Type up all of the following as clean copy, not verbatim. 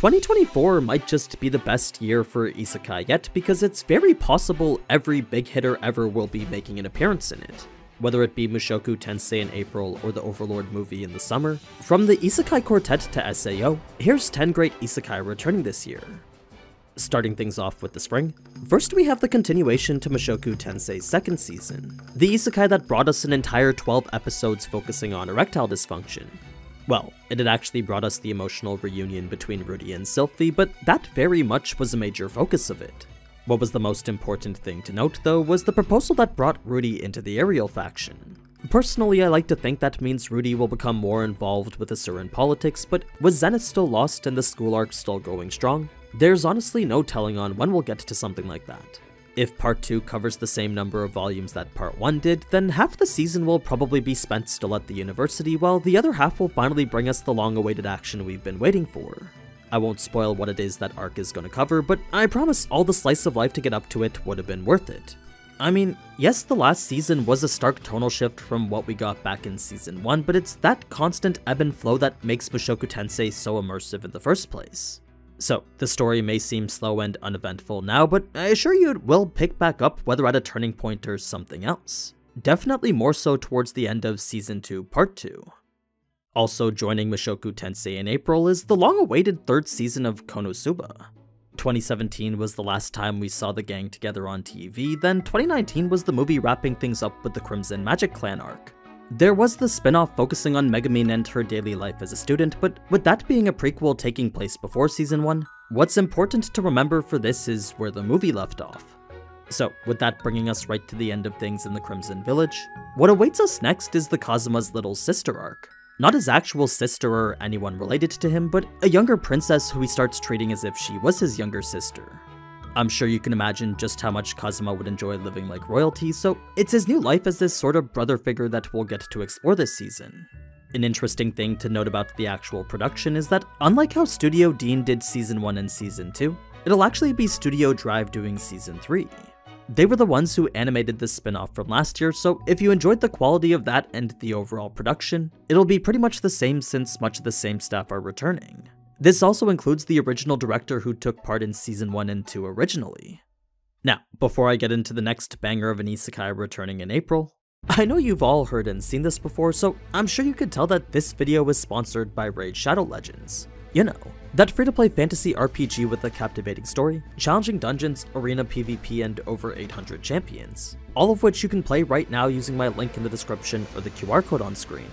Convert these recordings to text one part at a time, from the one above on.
2024 might just be the best year for isekai yet because it's very possible every big hitter ever will be making an appearance in it. Whether it be Mushoku Tensei in April or the Overlord movie in the summer. From the Isekai Quartet to SAO, here's 10 great isekai returning this year. Starting things off with the spring, first we have the continuation to Mushoku Tensei's second season, the isekai that brought us an entire 12 episodes focusing on erectile dysfunction. Well, it had actually brought us the emotional reunion between Rudy and Sylphie, but that very much was a major focus of it. What was the most important thing to note, though, was the proposal that brought Rudy into the Ariel faction. Personally, I like to think that means Rudy will become more involved with Asuran politics, but was Zenith still lost and the school arc still going strong? There's honestly no telling on when we'll get to something like that. If Part 2 covers the same number of volumes that Part 1 did, then half the season will probably be spent still at the university, while the other half will finally bring us the long-awaited action we've been waiting for. I won't spoil what it is that arc is going to cover, but I promise all the slice of life to get up to it would have been worth it. I mean, yes, the last season was a stark tonal shift from what we got back in Season 1, but it's that constant ebb and flow that makes Mushoku Tensei so immersive in the first place. So, the story may seem slow and uneventful now, but I assure you it will pick back up whether at a turning point or something else. Definitely more so towards the end of Season 2, Part 2. Also joining Mushoku Tensei in April is the long-awaited third season of Konosuba. 2017 was the last time we saw the gang together on TV, then 2019 was the movie wrapping things up with the Crimson Magic Clan arc. There was the spin-off focusing on Megumin and her daily life as a student, but with that being a prequel taking place before Season 1, what's important to remember for this is where the movie left off. So, with that bringing us right to the end of things in the Crimson Village, what awaits us next is the Kazuma's little sister arc. Not his actual sister or anyone related to him, but a younger princess who he starts treating as if she was his younger sister. I'm sure you can imagine just how much Kazuma would enjoy living like royalty, so it's his new life as this sort of brother figure that we'll get to explore this season. An interesting thing to note about the actual production is that unlike how Studio Dean did Season 1 and Season 2, it'll actually be Studio Drive doing Season 3. They were the ones who animated the spin-off from last year, so if you enjoyed the quality of that and the overall production, it'll be pretty much the same since much of the same staff are returning. This also includes the original director who took part in Season 1 and 2 originally. Now, before I get into the next banger of an isekai returning in April, I know you've all heard and seen this before, so I'm sure you could tell that this video was sponsored by Raid Shadow Legends. You know, that free-to-play fantasy RPG with a captivating story, challenging dungeons, arena PvP, and over 800 champions. All of which you can play right now using my link in the description or the QR code on screen.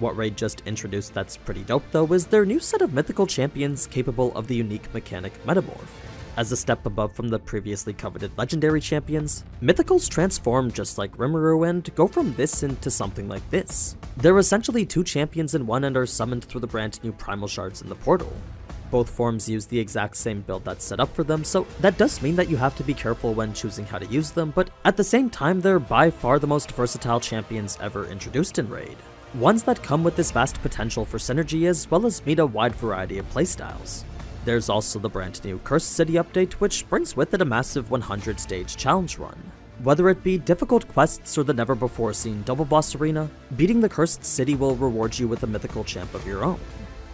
What Raid just introduced that's pretty dope though is their new set of mythical champions capable of the unique mechanic Metamorph. As a step above from the previously coveted legendary champions, mythicals transform just like Rimuru and go from this into something like this. They're essentially two champions in one and are summoned through the brand new primal shards in the portal. Both forms use the exact same build that's set up for them, so that does mean that you have to be careful when choosing how to use them, but at the same time they're by far the most versatile champions ever introduced in Raid. Ones that come with this vast potential for synergy as well as meet a wide variety of playstyles. There's also the brand new Cursed City update, which brings with it a massive 100 stage challenge run. Whether it be difficult quests or the never before seen double boss arena, beating the Cursed City will reward you with a mythical champ of your own.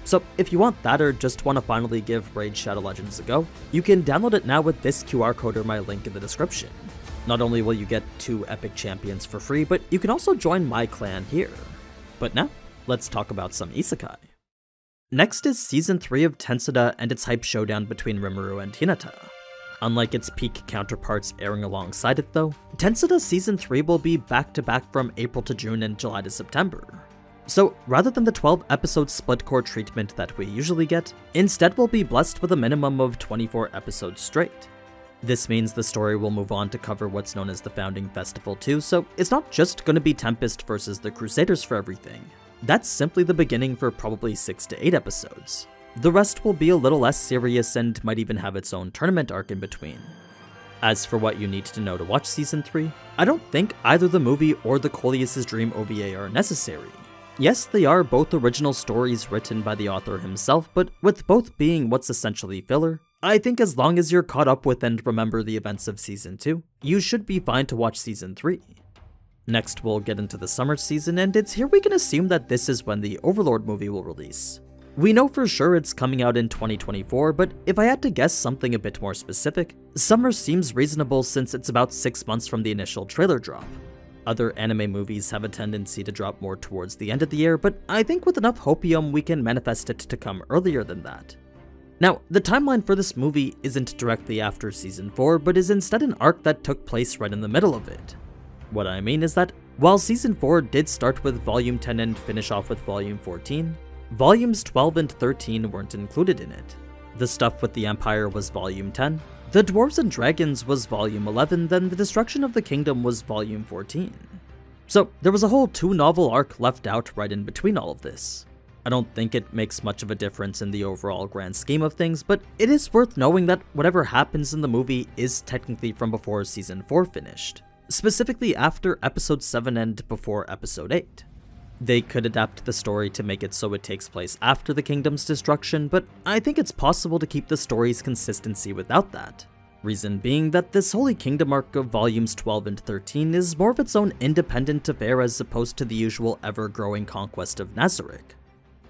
So if you want that or just want to finally give Raid Shadow Legends a go, you can download it now with this QR code or my link in the description. Not only will you get 2 epic champions for free, but you can also join my clan here. But now, let's talk about some isekai. Next is Season 3 of Tensei and its hype showdown between Rimuru and Hinata. Unlike its peak counterparts airing alongside it though, Tensei Season 3 will be back-to-back from April to June and July to September. So rather than the 12 episode split core treatment that we usually get, instead we'll be blessed with a minimum of 24 episodes straight. This means the story will move on to cover what's known as the Founding Festival too, so it's not just gonna be Tempest versus the Crusaders for everything. That's simply the beginning for probably 6 to 8 episodes. The rest will be a little less serious and might even have its own tournament arc in between. As for what you need to know to watch Season 3, I don't think either the movie or the Coleus' Dream OVA are necessary. Yes, they are both original stories written by the author himself, but with both being what's essentially filler, I think as long as you're caught up with and remember the events of Season 2, you should be fine to watch Season 3. Next, we'll get into the summer season, and it's here we can assume that this is when the Overlord movie will release. We know for sure it's coming out in 2024, but if I had to guess something a bit more specific, summer seems reasonable since it's about 6 months from the initial trailer drop. Other anime movies have a tendency to drop more towards the end of the year, but I think with enough hopium we can manifest it to come earlier than that. Now, the timeline for this movie isn't directly after Season 4, but is instead an arc that took place right in the middle of it. What I mean is that, while Season 4 did start with Volume 10 and finish off with Volume 14, Volumes 12 and 13 weren't included in it. The stuff with the Empire was Volume 10, the Dwarves and Dragons was Volume 11, then the Destruction of the Kingdom was Volume 14. So there was a whole 2-novel arc left out right in between all of this. I don't think it makes much of a difference in the overall grand scheme of things, but it is worth knowing that whatever happens in the movie is technically from before Season 4 finished, specifically after Episode 7 and before Episode 8. They could adapt the story to make it so it takes place after the kingdom's destruction, but I think it's possible to keep the story's consistency without that. Reason being that this Holy Kingdom arc of volumes 12 and 13 is more of its own independent affair as opposed to the usual ever-growing conquest of Nazarick.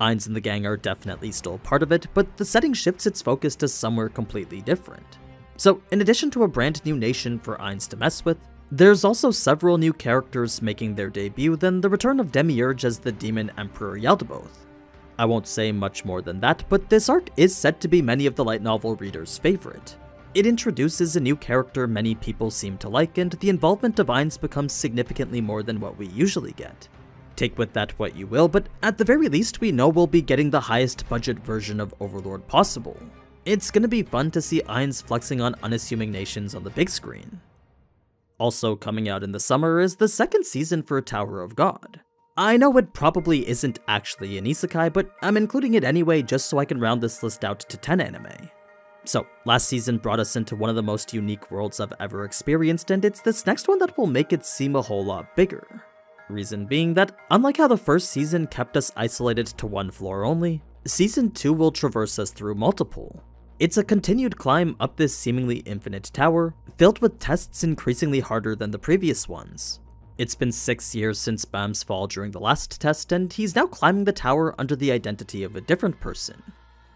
Ainz and the gang are definitely still part of it, but the setting shifts its focus to somewhere completely different. So in addition to a brand new nation for Ainz to mess with, there's also several new characters making their debut, then the return of Demiurge as the Demon Emperor Yaldabaoth. I won't say much more than that, but this arc is said to be many of the light novel readers' favorite. It introduces a new character many people seem to like, and the involvement of Ainz becomes significantly more than what we usually get. Take with that what you will, but at the very least we know we'll be getting the highest budget version of Overlord possible. It's gonna be fun to see Ainz flexing on unassuming nations on the big screen. Also coming out in the summer is the second season for Tower of God. I know it probably isn't actually an isekai, but I'm including it anyway just so I can round this list out to 10 anime. So, last season brought us into one of the most unique worlds I've ever experienced, and it's this next one that will make it seem a whole lot bigger. Reason being that, unlike how the first season kept us isolated to one floor only, Season 2 will traverse us through multiple. It's a continued climb up this seemingly infinite tower, filled with tests increasingly harder than the previous ones. It's been 6 years since Bam's fall during the last test, and he's now climbing the tower under the identity of a different person.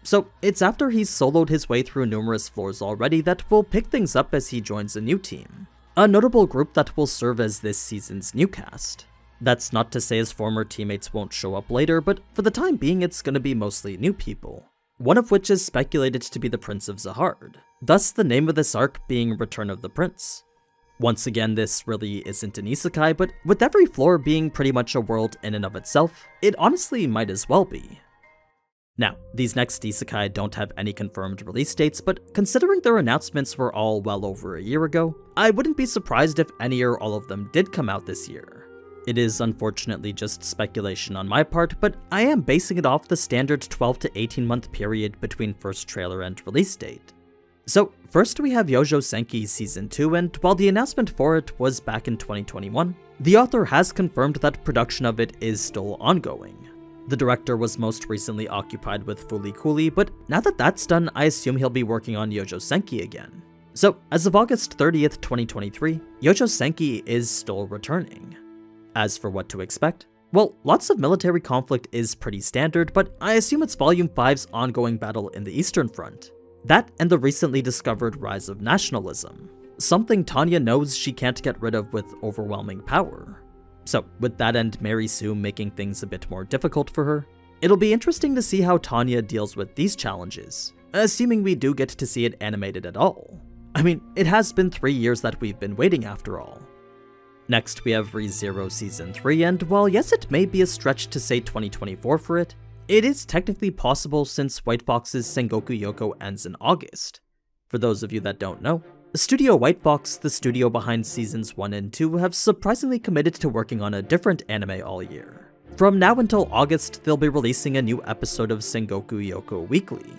So it's after he's soloed his way through numerous floors already that we'll pick things up as he joins a new team. A notable group that will serve as this season's new cast. That's not to say his former teammates won't show up later, but for the time being it's gonna be mostly new people. One of which is speculated to be the Prince of Zahard, thus the name of this arc being Return of the Prince. Once again, this really isn't an isekai, but with every floor being pretty much a world in and of itself, it honestly might as well be. Now, these next isekai don't have any confirmed release dates, but considering their announcements were all well over a year ago, I wouldn't be surprised if any or all of them did come out this year. It is unfortunately just speculation on my part, but I am basing it off the standard 12 to 18 month period between first trailer and release date. So first we have Youjo Senki Season 2, and while the announcement for it was back in 2021, the author has confirmed that production of it is still ongoing. The director was most recently occupied with Fooly Cooly, but now that that's done, I assume he'll be working on Youjo Senki again. So as of August 30th, 2023, Youjo Senki is still returning. As for what to expect, well, lots of military conflict is pretty standard, but I assume it's Volume 5's ongoing battle in the Eastern Front. That and the recently discovered rise of nationalism, something Tanya knows she can't get rid of with overwhelming power. So with that and Mary Sue making things a bit more difficult for her, it'll be interesting to see how Tanya deals with these challenges, assuming we do get to see it animated at all. I mean, it has been 3 years that we've been waiting after all. Next we have ReZero Season 3, and while yes it may be a stretch to say 2024 for it, it is technically possible since White Fox's Sengoku Yoko ends in August. For those of you that don't know, Studio White Fox, the studio behind Seasons 1 and 2, have surprisingly committed to working on a different anime all year. From now until August, they'll be releasing a new episode of Sengoku Yoko weekly.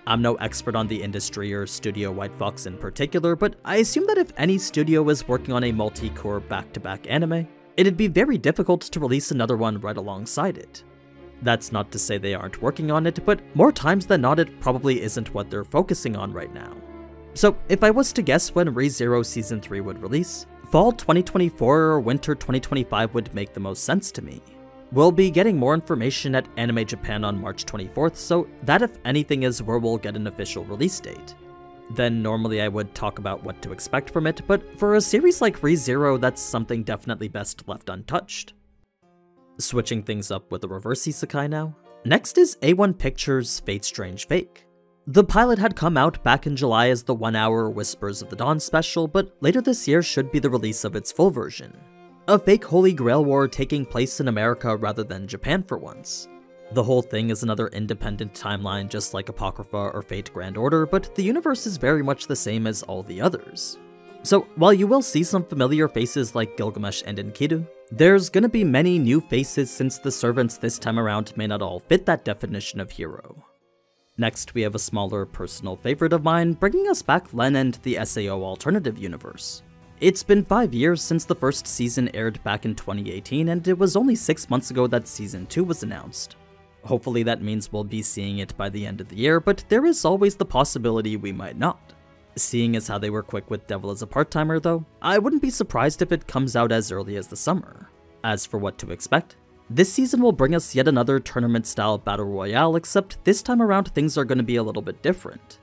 I'm no expert on the industry or Studio White Fox in particular, but I assume that if any studio is working on a multi-core back-to-back anime, it'd be very difficult to release another one right alongside it. That's not to say they aren't working on it, but more times than not it probably isn't what they're focusing on right now. So if I was to guess when ReZero Season 3 would release, fall 2024 or winter 2025 would make the most sense to me. We'll be getting more information at Anime Japan on March 24th, so that if anything is where we'll get an official release date. Then normally I would talk about what to expect from it, but for a series like Re:Zero, that's something definitely best left untouched. Switching things up with a reverse isekai now. Next is A1 Pictures' Fate Strange Fake. The pilot had come out back in July as the 1-hour Whispers of the Dawn special, but later this year should be the release of its full version. A fake Holy Grail war taking place in America rather than Japan for once. The whole thing is another independent timeline just like Apocrypha or Fate Grand Order, but the universe is very much the same as all the others. So while you will see some familiar faces like Gilgamesh and Enkidu, there's gonna be many new faces since the servants this time around may not all fit that definition of hero. Next we have a smaller personal favorite of mine, bringing us back Len and the SAO alternative universe. It's been 5 years since the first season aired back in 2018, and it was only 6 months ago that season 2 was announced. Hopefully that means we'll be seeing it by the end of the year, but there is always the possibility we might not. Seeing as how they were quick with Devil as a Part-Timer though, I wouldn't be surprised if it comes out as early as the summer. As for what to expect, this season will bring us yet another tournament-style battle royale, except this time around things are going to be a little bit different.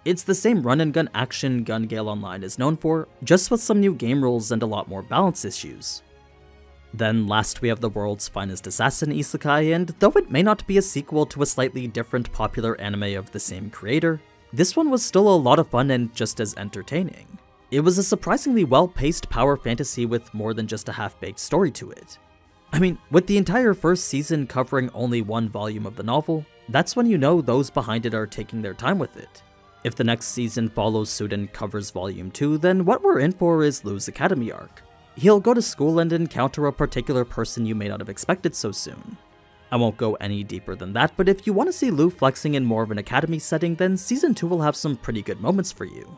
It's the same run-and-gun action Gun Gale Online is known for, just with some new game rules and a lot more balance issues. Then last we have the world's finest assassin isekai, and though it may not be a sequel to a slightly different popular anime of the same creator, this one was still a lot of fun and just as entertaining. It was a surprisingly well-paced power fantasy with more than just a half-baked story to it. I mean, with the entire first season covering only one volume of the novel, that's when you know those behind it are taking their time with it. If the next season follows suit and covers volume 2, then what we're in for is Lou's Academy arc. He'll go to school and encounter a particular person you may not have expected so soon. I won't go any deeper than that, but if you want to see Lou flexing in more of an academy setting, then season 2 will have some pretty good moments for you.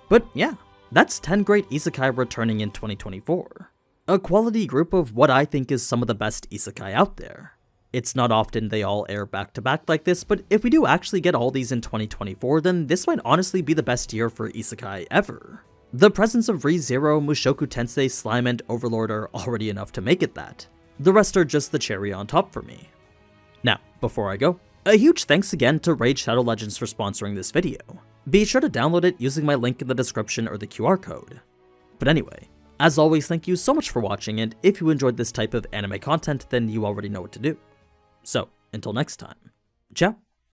But yeah, that's 10 great isekai returning in 2024. A quality group of what I think is some of the best isekai out there. It's not often they all air back to back like this, but if we do actually get all these in 2024, then this might honestly be the best year for isekai ever. The presence of Re:Zero, Mushoku Tensei, Slime, and Overlord are already enough to make it that. The rest are just the cherry on top for me. Now, before I go, a huge thanks again to Raid Shadow Legends for sponsoring this video. Be sure to download it using my link in the description or the QR code. But anyway, as always, thank you so much for watching, and if you enjoyed this type of anime content, then you already know what to do. So, until next time, ciao!